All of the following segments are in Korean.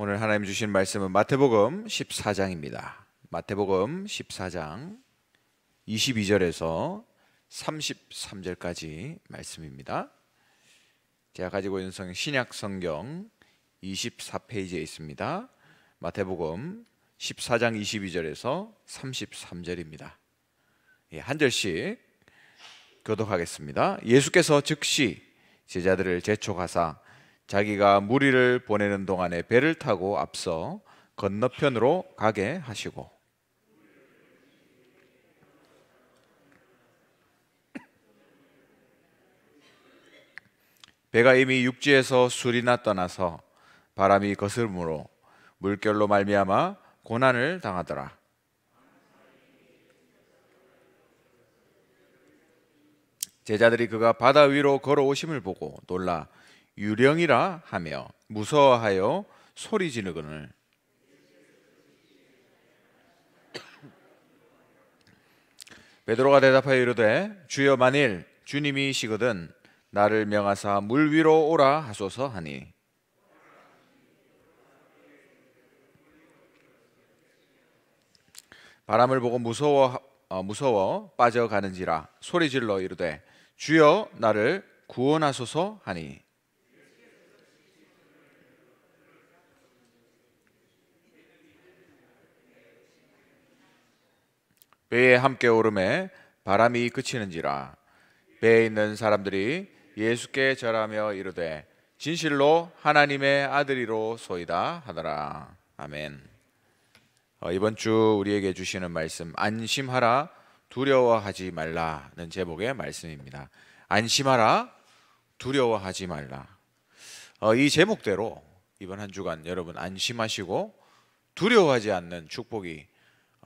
오늘 하나님 주신 말씀은 마태복음 14장입니다. 마태복음 14장 22절에서 33절까지 말씀입니다. 제가 가지고 있는 신약 성경 24페이지에 있습니다. 마태복음 14장 22절에서 33절입니다. 한 절씩 교독하겠습니다. 예수께서 즉시 제자들을 재촉하사 자기가 무리를 보내는 동안에 배를 타고 앞서 건너편으로 가게 하시고 배가 이미 육지에서 술이나 떠나서 바람이 거스름으로 물결로 말미암아 고난을 당하더라. 제자들이 그가 바다 위로 걸어오심을 보고 놀라 유령이라 하며 무서워하여 소리 지르거늘 베드로가 대답하여 이르되 주여 만일 주님이시거든 나를 명하사 물 위로 오라 하소서 하니 바람을 보고 무서워 빠져가는지라 소리질러 이르되 주여 나를 구원하소서 하니 배에 함께 오름에 바람이 그치는지라 배에 있는 사람들이 예수께 절하며 이르되 진실로 하나님의 아들이로소이다 하더라. 아멘. 이번 주 우리에게 주시는 말씀 안심하라 두려워하지 말라는 제목의 말씀입니다. 안심하라 두려워하지 말라. 이 제목대로 이번 한 주간 여러분 안심하시고 두려워하지 않는 축복이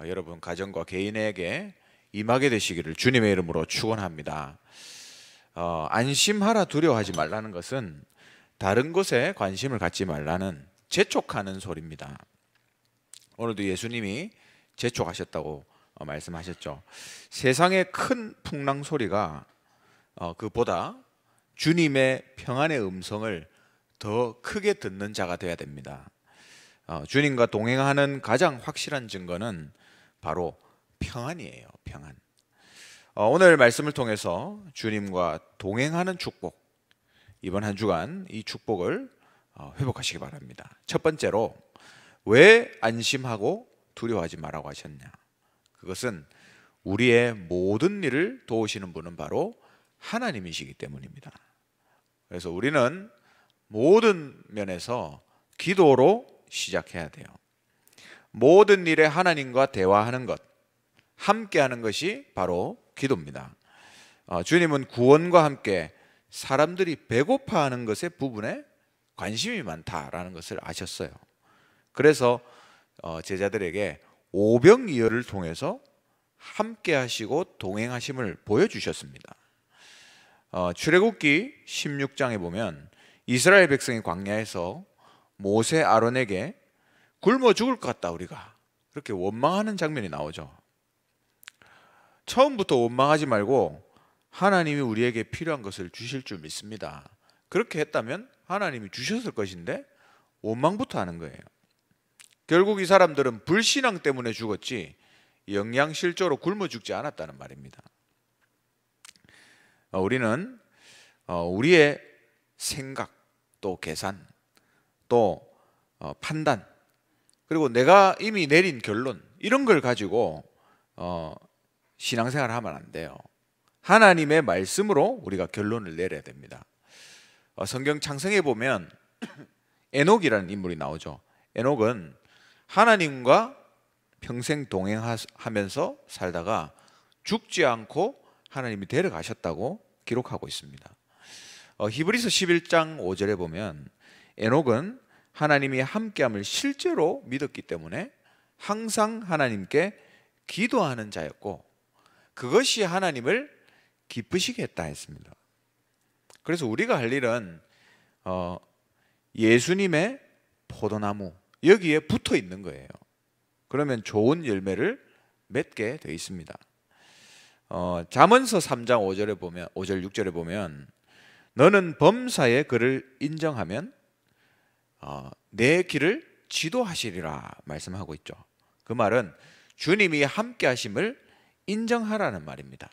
여러분 가정과 개인에게 임하게 되시기를 주님의 이름으로 축원합니다. 안심하라 두려워하지 말라는 것은 다른 것에 관심을 갖지 말라는 재촉하는 소리입니다. 오늘도 예수님이 재촉하셨다고 말씀하셨죠. 세상의 큰 풍랑 소리가 그보다 주님의 평안의 음성을 더 크게 듣는 자가 되어야 됩니다. 주님과 동행하는 가장 확실한 증거는 바로 평안이에요. 평안. 오늘 말씀을 통해서 주님과 동행하는 축복, 이번 한 주간 이 축복을 회복하시기 바랍니다. 첫 번째로 왜 안심하고 두려워하지 말라고 하셨냐? 그것은 우리의 모든 일을 도우시는 분은 바로 하나님이시기 때문입니다. 그래서 우리는 모든 면에서 기도로 시작해야 돼요. 모든 일에 하나님과 대화하는 것, 함께하는 것이 바로 기도입니다. 주님은 구원과 함께 사람들이 배고파하는 것의 부분에 관심이 많다라는 것을 아셨어요. 그래서 제자들에게 오병이어를 통해서 함께하시고 동행하심을 보여주셨습니다. 출애굽기 16장에 보면 이스라엘 백성이 광야에서 모세 아론에게 굶어 죽을 것 같다 우리가 그렇게 원망하는 장면이 나오죠. 처음부터 원망하지 말고 하나님이 우리에게 필요한 것을 주실 줄 믿습니다. 그렇게 했다면 하나님이 주셨을 것인데 원망부터 하는 거예요. 결국 이 사람들은 불신앙 때문에 죽었지 영양실조로 굶어 죽지 않았다는 말입니다. 우리는 우리의 생각, 또 계산, 또 판단, 그리고 내가 이미 내린 결론 이런 걸 가지고 신앙생활을 하면 안 돼요. 하나님의 말씀으로 우리가 결론을 내려야 됩니다. 성경 창세기에 보면 에녹이라는 인물이 나오죠. 에녹은 하나님과 평생 동행하면서 살다가 죽지 않고 하나님이 데려가셨다고 기록하고 있습니다. 히브리서 11장 5절에 보면 에녹은 하나님이 함께함을 실제로 믿었기 때문에 항상 하나님께 기도하는 자였고 그것이 하나님을 기쁘시게 했다 했습니다. 그래서 우리가 할 일은 예수님의 포도나무 여기에 붙어 있는 거예요. 그러면 좋은 열매를 맺게 되어 있습니다. 잠언서 3장 5절에 보면 5절 6절에 보면 너는 범사의 그를 인정하면 내 길을 지도하시리라 말씀하고 있죠. 그 말은 주님이 함께 하심을 인정하라는 말입니다.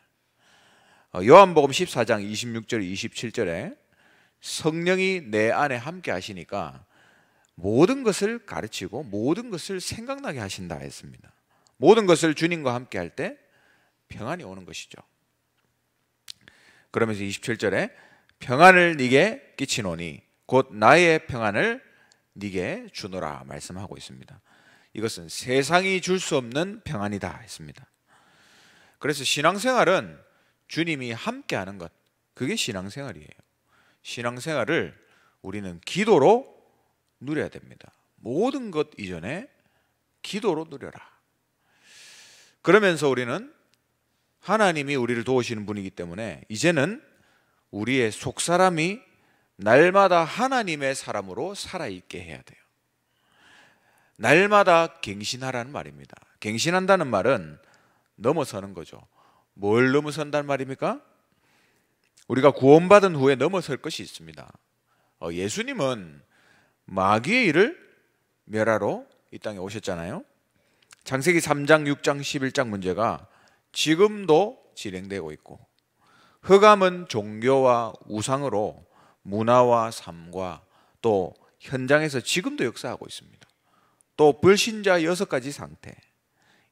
요한복음 14장 26절 27절에 성령이 내 안에 함께 하시니까 모든 것을 가르치고 모든 것을 생각나게 하신다 했습니다. 모든 것을 주님과 함께 할 때 평안이 오는 것이죠. 그러면서 27절에 평안을 네게 끼치노니 곧 나의 평안을 네게 주노라 말씀하고 있습니다. 이것은 세상이 줄 수 없는 평안이다 했습니다. 그래서 신앙생활은 주님이 함께하는 것, 그게 신앙생활이에요. 신앙생활을 우리는 기도로 누려야 됩니다. 모든 것 이전에 기도로 누려라. 그러면서 우리는 하나님이 우리를 도우시는 분이기 때문에 이제는 우리의 속사람이 날마다 하나님의 사람으로 살아있게 해야 돼요. 날마다 갱신하라는 말입니다. 갱신한다는 말은 넘어서는 거죠. 뭘 넘어선다는 말입니까? 우리가 구원받은 후에 넘어설 것이 있습니다. 예수님은 마귀의 일을 멸하러 이 땅에 오셨잖아요. 창세기 3장, 6장, 11장 문제가 지금도 진행되고 있고, 흑암은 종교와 우상으로 문화와 삶과 또 현장에서 지금도 역사하고 있습니다. 또 불신자 6가지 상태,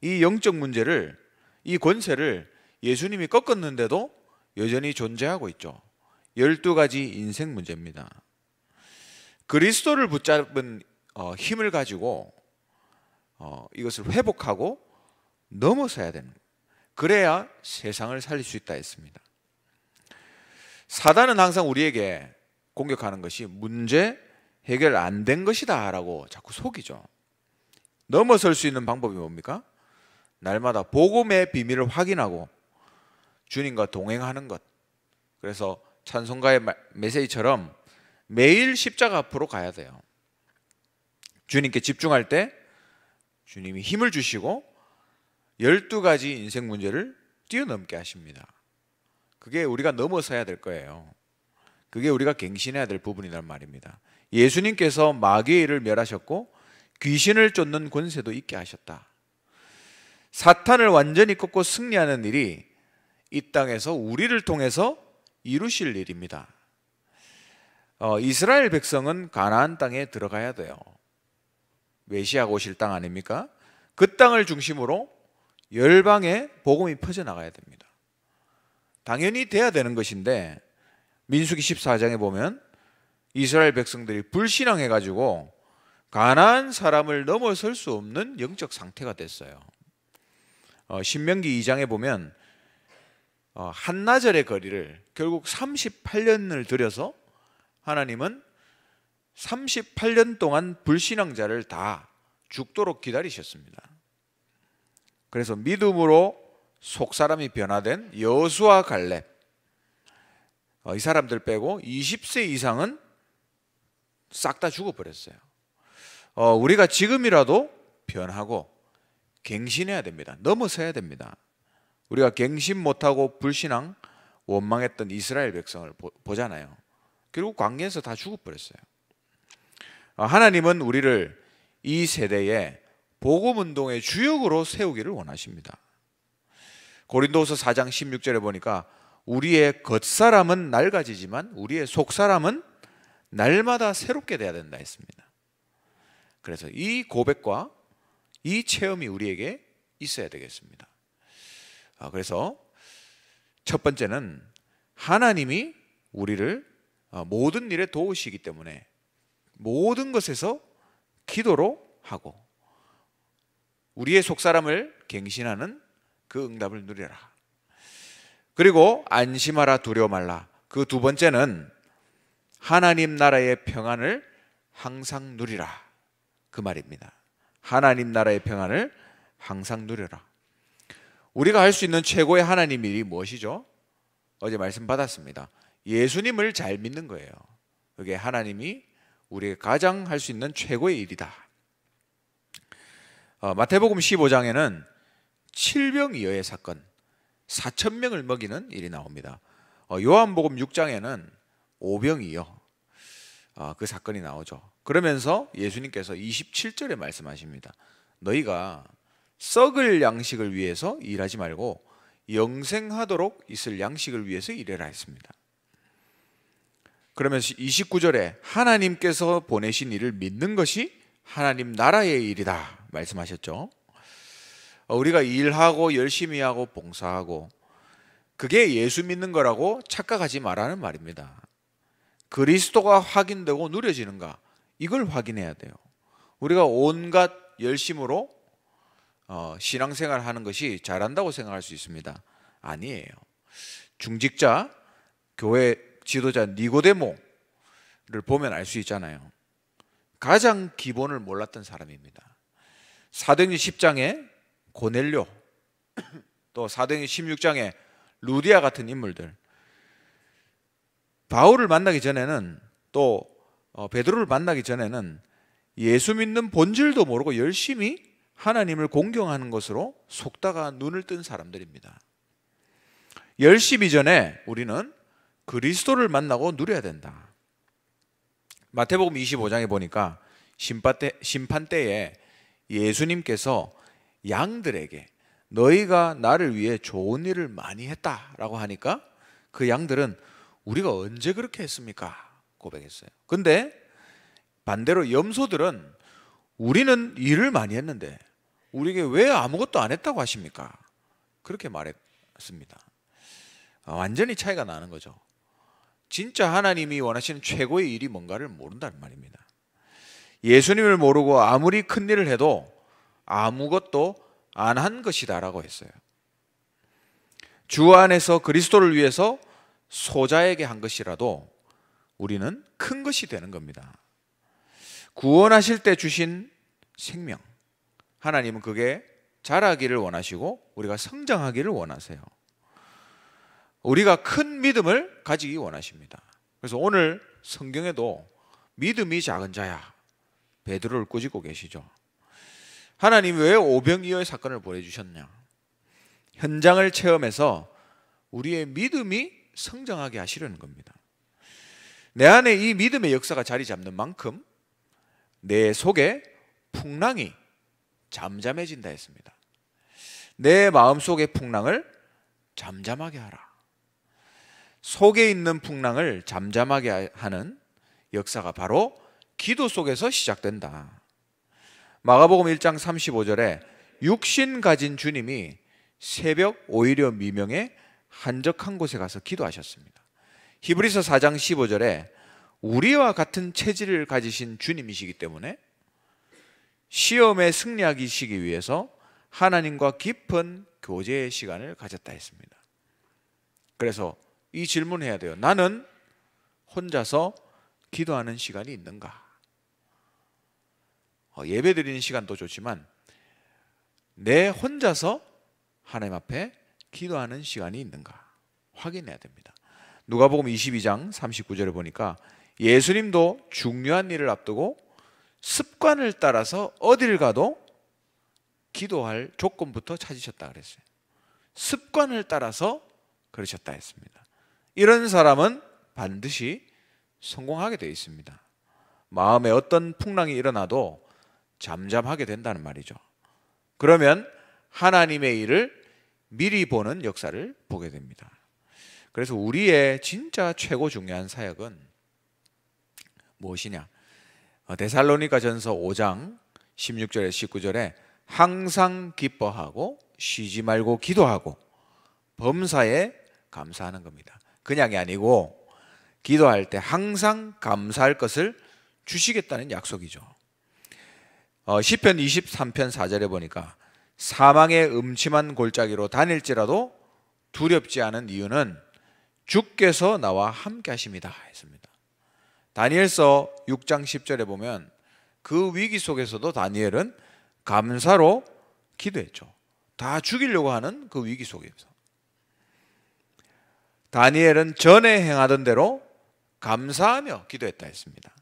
이 영적 문제를, 이 권세를 예수님이 꺾었는데도 여전히 존재하고 있죠. 12가지 인생 문제입니다. 그리스도를 붙잡은 힘을 가지고 이것을 회복하고 넘어서야 되는 거예요. 그래야 세상을 살릴 수 있다 했습니다. 사단은 항상 우리에게 공격하는 것이 문제 해결 안 된 것이다 라고 자꾸 속이죠. 넘어설 수 있는 방법이 뭡니까? 날마다 복음의 비밀을 확인하고 주님과 동행하는 것. 그래서 찬송가의 메시지처럼 매일 십자가 앞으로 가야 돼요. 주님께 집중할 때 주님이 힘을 주시고 12가지 인생 문제를 뛰어넘게 하십니다. 그게 우리가 넘어서야 될 거예요. 그게 우리가 갱신해야 될 부분이란 말입니다. 예수님께서 마귀의 일을 멸하셨고 귀신을 쫓는 권세도 있게 하셨다. 사탄을 완전히 꺾고 승리하는 일이 이 땅에서 우리를 통해서 이루실 일입니다. 이스라엘 백성은 가나안 땅에 들어가야 돼요. 메시아가 오실 땅 아닙니까? 그 땅을 중심으로 열방에 복음이 퍼져나가야 됩니다. 당연히 돼야 되는 것인데 민수기 14장에 보면 이스라엘 백성들이 불신앙해가지고 가나안 사람을 넘어설 수 없는 영적 상태가 됐어요. 신명기 2장에 보면 한나절의 거리를 결국 38년을 들여서 하나님은 38년 동안 불신앙자를 다 죽도록 기다리셨습니다. 그래서 믿음으로 속사람이 변화된 여수와 갈렙, 이 사람들 빼고 20세 이상은 싹 다 죽어버렸어요. 우리가 지금이라도 변하고 갱신해야 됩니다. 넘어서야 됩니다. 우리가 갱신 못하고 불신앙 원망했던 이스라엘 백성을 보잖아요. 결국 광야에서 다 죽어버렸어요. 하나님은 우리를 이 세대에 복음운동의 주역으로 세우기를 원하십니다. 고린도후서 4장 16절에 보니까 우리의 겉사람은 낡아지지만 우리의 속사람은 날마다 새롭게 돼야 된다 했습니다. 그래서 이 고백과 이 체험이 우리에게 있어야 되겠습니다. 그래서 첫 번째는 하나님이 우리를 모든 일에 도우시기 때문에 모든 것에서 기도로 하고 우리의 속사람을 갱신하는 그 응답을 누려라. 그리고 안심하라 두려워 말라. 그 두 번째는 하나님 나라의 평안을 항상 누리라. 그 말입니다. 하나님 나라의 평안을 항상 누려라. 우리가 할 수 있는 최고의 하나님 일이 무엇이죠? 어제 말씀 받았습니다. 예수님을 잘 믿는 거예요. 그게 하나님이 우리가 가장 할 수 있는 최고의 일이다. 마태복음 15장에는 7병이어의 사건, 4,000명을 먹이는 일이 나옵니다. 요한복음 6장에는 5병이어 그 사건이 나오죠. 그러면서 예수님께서 27절에 말씀하십니다. 너희가 썩을 양식을 위해서 일하지 말고 영생하도록 있을 양식을 위해서 일해라 했습니다. 그러면서 29절에 하나님께서 보내신 이를 믿는 것이 하나님 나라의 일이다 말씀하셨죠. 우리가 일하고 열심히 하고 봉사하고 그게 예수 믿는 거라고 착각하지 말라는 말입니다. 그리스도가 확인되고 누려지는가, 이걸 확인해야 돼요. 우리가 온갖 열심으로 신앙생활 하는 것이 잘한다고 생각할 수 있습니다. 아니에요. 중직자, 교회 지도자 니고데모를 보면 알 수 있잖아요. 가장 기본을 몰랐던 사람입니다. 사도행전 10장에 고넬료, 또 사도행전 16장에 루디아 같은 인물들, 바울을 만나기 전에는, 또 베드로를 만나기 전에는 예수 믿는 본질도 모르고 열심히 하나님을 공경하는 것으로 속다가 눈을 뜬 사람들입니다. 열심히 전에 우리는 그리스도를 만나고 누려야 된다. 마태복음 25장에 보니까 심판 때에 예수님께서 양들에게 너희가 나를 위해 좋은 일을 많이 했다라고 하니까 그 양들은 우리가 언제 그렇게 했습니까? 고백했어요. 근데 반대로 염소들은 우리는 일을 많이 했는데 우리에게 왜 아무것도 안 했다고 하십니까? 그렇게 말했습니다. 완전히 차이가 나는 거죠. 진짜 하나님이 원하시는 최고의 일이 뭔가를 모른다는 말입니다. 예수님을 모르고 아무리 큰 일을 해도 아무것도 안 한 것이다 라고 했어요. 주 안에서 그리스도를 위해서 소자에게 한 것이라도 우리는 큰 것이 되는 겁니다. 구원하실 때 주신 생명, 하나님은 그게 자라기를 원하시고 우리가 성장하기를 원하세요. 우리가 큰 믿음을 가지기 원하십니다. 그래서 오늘 성경에도 믿음이 작은 자야, 베드로를 꾸짖고 계시죠. 하나님이 왜 오병이어의 사건을 보내주셨냐? 현장을 체험해서 우리의 믿음이 성장하게 하시려는 겁니다. 내 안에 이 믿음의 역사가 자리 잡는 만큼 내 속에 풍랑이 잠잠해진다 했습니다. 내 마음속의 풍랑을 잠잠하게 하라. 속에 있는 풍랑을 잠잠하게 하는 역사가 바로 기도 속에서 시작된다. 마가복음 1장 35절에 육신 가진 주님이 새벽 오히려 미명에 한적한 곳에 가서 기도하셨습니다. 히브리서 4장 15절에 우리와 같은 체질을 가지신 주님이시기 때문에 시험에 승리하시기 위해서 하나님과 깊은 교제의 시간을 가졌다 했습니다. 그래서 이 질문을 해야 돼요. 나는 혼자서 기도하는 시간이 있는가? 예배 드리는 시간도 좋지만 내 혼자서 하나님 앞에 기도하는 시간이 있는가 확인해야 됩니다. 누가복음 22장 39절에 보니까 예수님도 중요한 일을 앞두고 습관을 따라서 어딜 가도 기도할 조건부터 찾으셨다 그랬어요. 습관을 따라서 그러셨다 했습니다. 이런 사람은 반드시 성공하게 되어 있습니다. 마음에 어떤 풍랑이 일어나도 잠잠하게 된다는 말이죠. 그러면 하나님의 일을 미리 보는 역사를 보게 됩니다. 그래서 우리의 진짜 최고 중요한 사역은 무엇이냐? 데살로니가전서 5장 16절에 19절에 항상 기뻐하고 쉬지 말고 기도하고 범사에 감사하는 겁니다. 그냥이 아니고 기도할 때 항상 감사할 것을 주시겠다는 약속이죠. 시편 23편 4절에 보니까 사망의 음침한 골짜기로 다닐지라도 두렵지 않은 이유는 주께서 나와 함께 하심이다 했습니다. 다니엘서 6장 10절에 보면 그 위기 속에서도 다니엘은 감사로 기도했죠. 다 죽이려고 하는 그 위기 속에서 다니엘은 전에 행하던 대로 감사하며 기도했다 했습니다.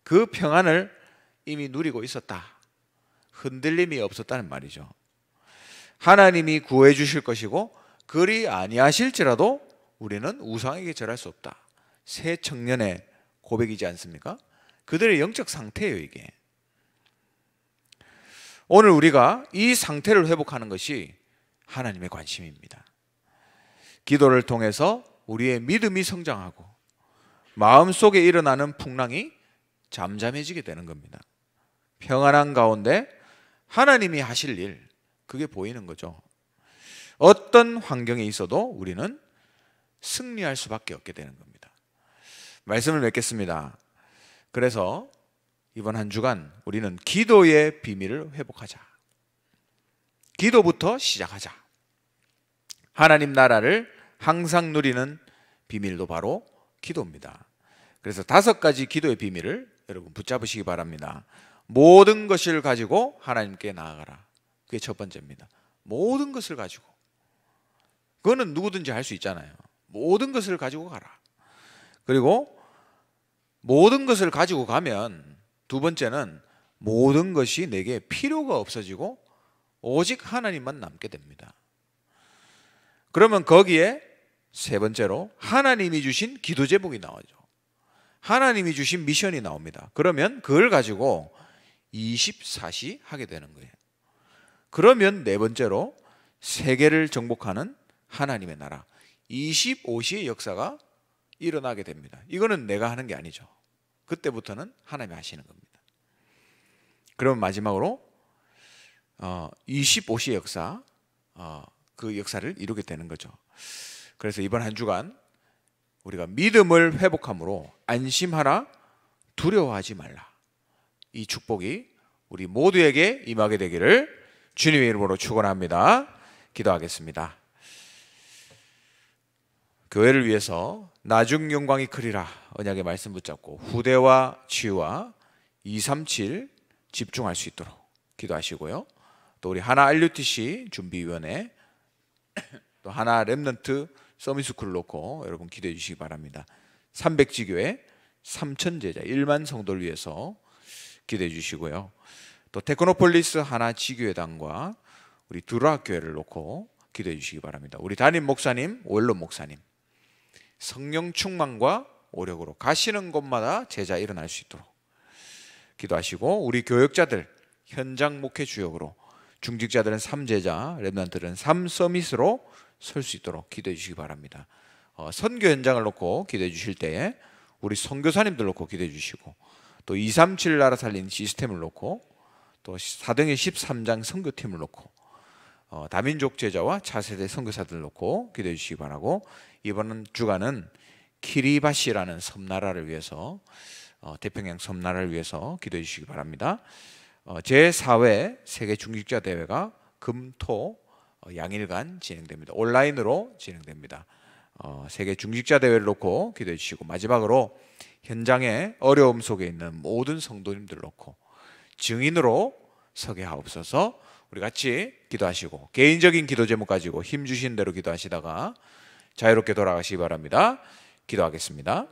그 평안을 이미 누리고 있었다. 흔들림이 없었다는 말이죠. 하나님이 구해 주실 것이고 그리 아니하실지라도 우리는 우상에게 절할 수 없다. 새 청년의 고백이지 않습니까? 그들의 영적 상태예요, 이게. 오늘 우리가 이 상태를 회복하는 것이 하나님의 관심입니다. 기도를 통해서 우리의 믿음이 성장하고 마음속에 일어나는 풍랑이 잠잠해지게 되는 겁니다. 평안한 가운데 하나님이 하실 일, 그게 보이는 거죠. 어떤 환경에 있어도 우리는 승리할 수밖에 없게 되는 겁니다. 말씀을 맺겠습니다. 그래서 이번 한 주간 우리는 기도의 비밀을 회복하자. 기도부터 시작하자. 하나님 나라를 항상 누리는 비밀도 바로 기도입니다. 그래서 5가지 기도의 비밀을 여러분 붙잡으시기 바랍니다. 모든 것을 가지고 하나님께 나아가라. 그게 첫 번째입니다. 모든 것을 가지고. 그거는 누구든지 할 수 있잖아요. 모든 것을 가지고 가라. 그리고 모든 것을 가지고 가면 두 번째는 모든 것이 내게 필요가 없어지고 오직 하나님만 남게 됩니다. 그러면 거기에 세 번째로 하나님이 주신 기도 제목이 나오죠. 하나님이 주신 미션이 나옵니다. 그러면 그걸 가지고 24시 하게 되는 거예요. 그러면 네 번째로 세계를 정복하는 하나님의 나라 25시의 역사가 일어나게 됩니다. 이거는 내가 하는 게 아니죠. 그때부터는 하나님이 하시는 겁니다. 그럼 마지막으로 25시의 역사, 그 역사를 이루게 되는 거죠. 그래서 이번 한 주간 우리가 믿음을 회복함으로 안심하라, 두려워하지 말라. 이 축복이 우리 모두에게 임하게 되기를 주님의 이름으로 축원합니다. 기도하겠습니다. 교회를 위해서 나중 영광이 크리라 언약의 말씀 붙잡고 후대와 치유와 237 집중할 수 있도록 기도하시고요. 또 우리 하나 RUTC 준비위원회 또 하나 렘넌트 서밋스쿨을 놓고 여러분 기도해 주시기 바랍니다. 300지교회 3000제자 1만 성도를 위해서 기도해 주시고요. 또 테크노폴리스 하나 지교회당과 우리 두라교회를 놓고 기도해 주시기 바랍니다. 우리 담임 목사님, 원로 목사님 성령 충만과 오력으로 가시는 곳마다 제자 일어날 수 있도록 기도하시고 우리 교역자들 현장 목회 주역으로 중직자들은 3제자, 렘넌트들은 3서밋으로 설 수 있도록 기도해 주시기 바랍니다. 선교 현장을 놓고 기도해 주실 때에 우리 선교사님들 놓고 기도해 주시고 또 237 나라 살린 시스템을 놓고 또 사도행전 13장 선교팀을 놓고 다민족 제자와 차세대 선교사들을 놓고 기도해 주시기 바라고 이번 주간은 키리바시라는 섬나라를 위해서 태평양 섬나라를 위해서 기도해 주시기 바랍니다. 제4회 세계 중직자 대회가 금, 토, 양일간 진행됩니다. 온라인으로 진행됩니다. 세계 중직자 대회를 놓고 기도해 주시고 마지막으로 현장에 어려움 속에 있는 모든 성도님들 놓고 증인으로 서게 하옵소서. 우리 같이 기도하시고 개인적인 기도 제목 가지고 힘 주신 대로 기도하시다가 자유롭게 돌아가시기 바랍니다. 기도하겠습니다.